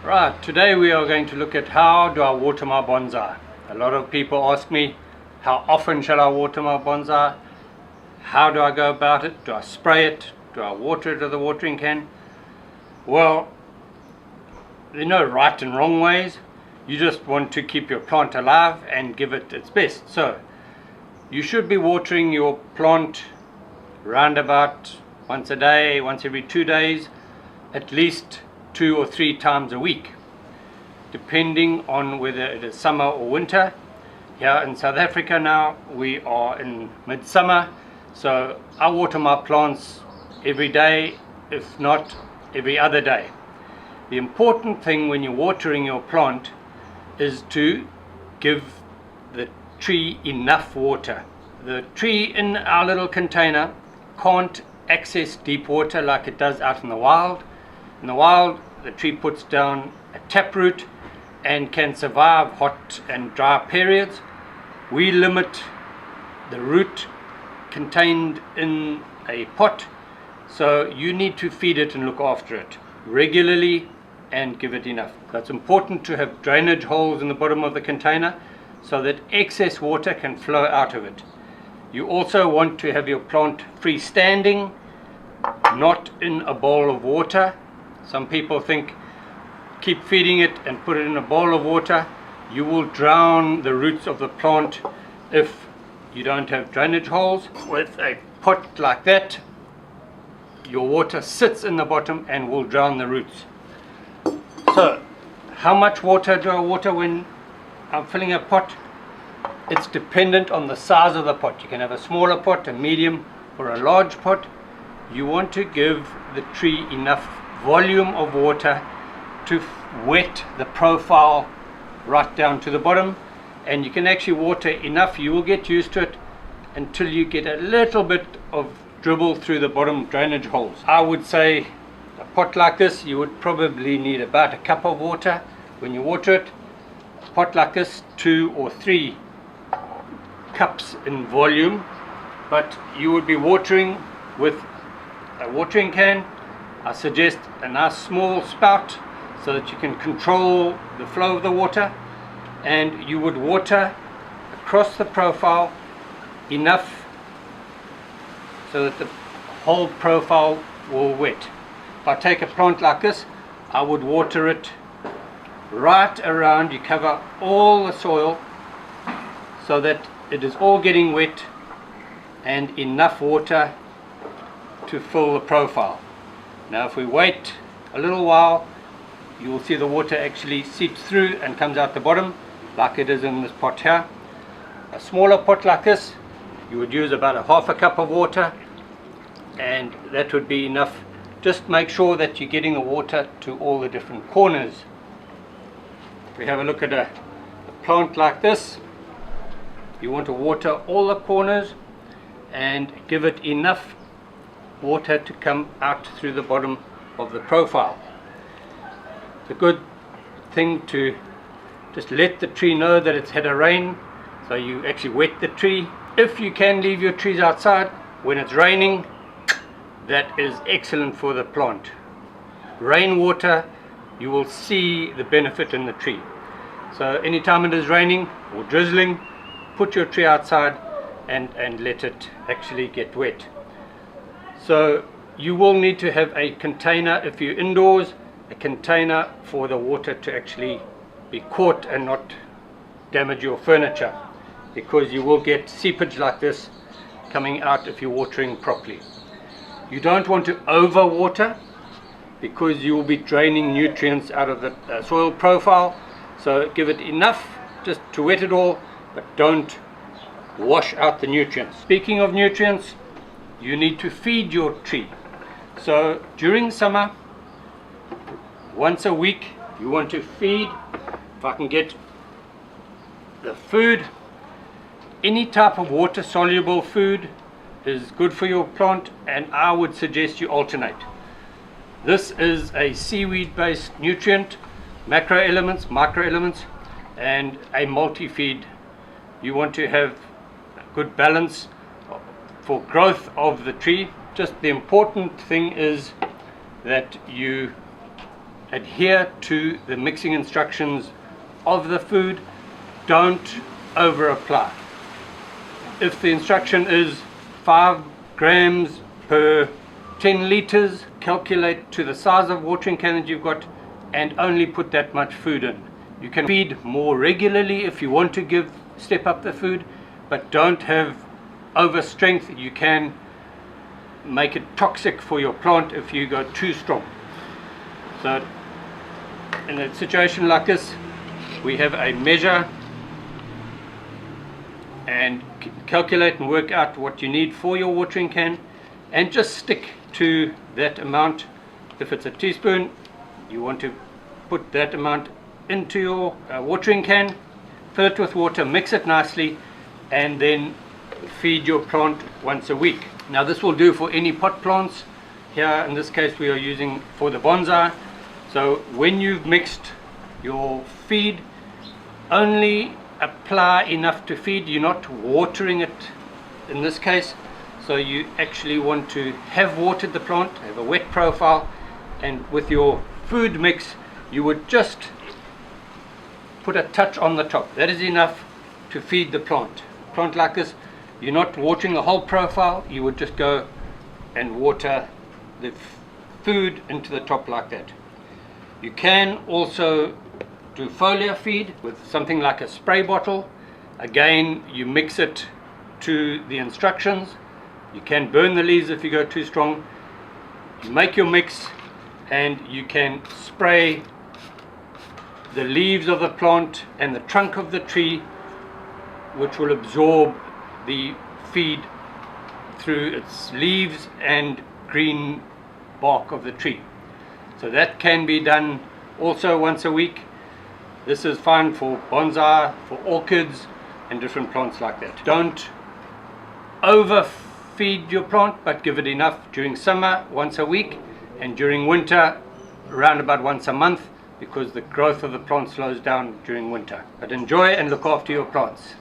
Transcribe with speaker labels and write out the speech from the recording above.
Speaker 1: Right, today we are going to look at how do I water my bonsai. A lot of people ask me, how often shall I water my bonsai? How do I go about it? Do I spray it? Do I water it with a watering can? Well, there are no right and wrong ways. You just want to keep your plant alive and give it its best. So, you should be watering your plant round about once a day, once every 2 days, at least 2 or 3 times a week, depending on whether it is summer or winter. Here in South Africa now, we are in midsummer, so I water my plants every day, if not every other day. The important thing when you're watering your plant is to give the tree enough water. The tree in our little container can't access deep water like it does out in the wild. In the wild, the tree puts down a taproot and can survive hot and dry periods. We limit the root contained in a pot, so you need to feed it and look after it regularly and give it enough. So it's important to have drainage holes in the bottom of the container so that excess water can flow out of it. You also want to have your plant freestanding, not in a bowl of water. Some people think keep feeding it and put it in a bowl of water. You will drown the roots of the plant if you don't have drainage holes. With a pot like that, your water sits in the bottom and will drown the roots. So, how much water do I water when I'm filling a pot? It's dependent on the size of the pot. You can have a smaller pot, a medium, or a large pot. You want to give the tree enough volume of water to wet the profile right down to the bottom, and you can actually water enough. You will get used to it until you get a little bit of dribble through the bottom drainage holes. I would say a pot like this, you would probably need about a cup of water when you water it. A pot like this, 2 or 3 cups in volume, but you would be watering with a watering can. I suggest a nice small spout so that you can control the flow of the water, and you would water across the profile enough so that the whole profile will wet. If I take a plant like this, I would water it right around. You cover all the soil so that it is all getting wet and enough water to fill the profile. Now if we wait a little while, you will see the water actually seeps through and comes out the bottom like it is in this pot here. A smaller pot like this, you would use about a half a cup of water, and that would be enough. Just make sure that you're getting the water to all the different corners. If we have a look at a plant like this, you want to water all the corners and give it enough water to come out through the bottom of the profile. It's a good thing to just let the tree know that it's had a rain, so you actually wet the tree. If you can leave your trees outside when it's raining, that is excellent for the plant. Rainwater, you will see the benefit in the tree. So anytime it is raining or drizzling, put your tree outside and let it actually get wet. So you will need to have a container, if you're indoors, a container for the water to actually be caught and not damage your furniture, because you will get seepage like this coming out if you're watering properly. You don't want to overwater because you will be draining nutrients out of the soil profile. So give it enough just to wet it all, but don't wash out the nutrients. Speaking of nutrients, you need to feed your tree. So during summer, once a week, you want to feed. If I can get the food, any type of water soluble food is good for your plant, and I would suggest you alternate. This is a seaweed based nutrient, macro elements, micro elements, and a multi-feed. You want to have a good balance for growth of the tree. Just the important thing is that you adhere to the mixing instructions of the food. Don't over apply. If the instruction is 5 grams per 10 liters, calculate to the size of watering can that you've got and only put that much food in. You can feed more regularly if you want to step up the food, but don't have over strength. You can make it toxic for your plant if you go too strong. So in a situation like this, we have a measure and calculate and work out what you need for your watering can, and just stick to that amount. If it's a teaspoon, you want to put that amount into your watering can, fill it with water, mix it nicely, and then feed your plant once a week. Now this will do for any pot plants. Here in this case we are using for the bonsai. So when you've mixed your feed, only apply enough to feed. You're not watering it in this case, so you actually want to have watered the plant, have a wet profile, and with your food mix you would just put a touch on the top. That is enough to feed the plant. A plant like this, you're not watering the whole profile, you would just go and water the food into the top like that. You can also do foliar feed with something like a spray bottle. Again, you mix it to the instructions. You can burn the leaves if you go too strong. You make your mix and you can spray the leaves of the plant and the trunk of the tree, which will absorb the feed through its leaves and green bark of the tree. So that can be done also once a week. This is fine for bonsai, for orchids and different plants like that. Don't overfeed your plant, but give it enough during summer once a week, and during winter around about once a month, because the growth of the plant slows down during winter. But enjoy and look after your plants.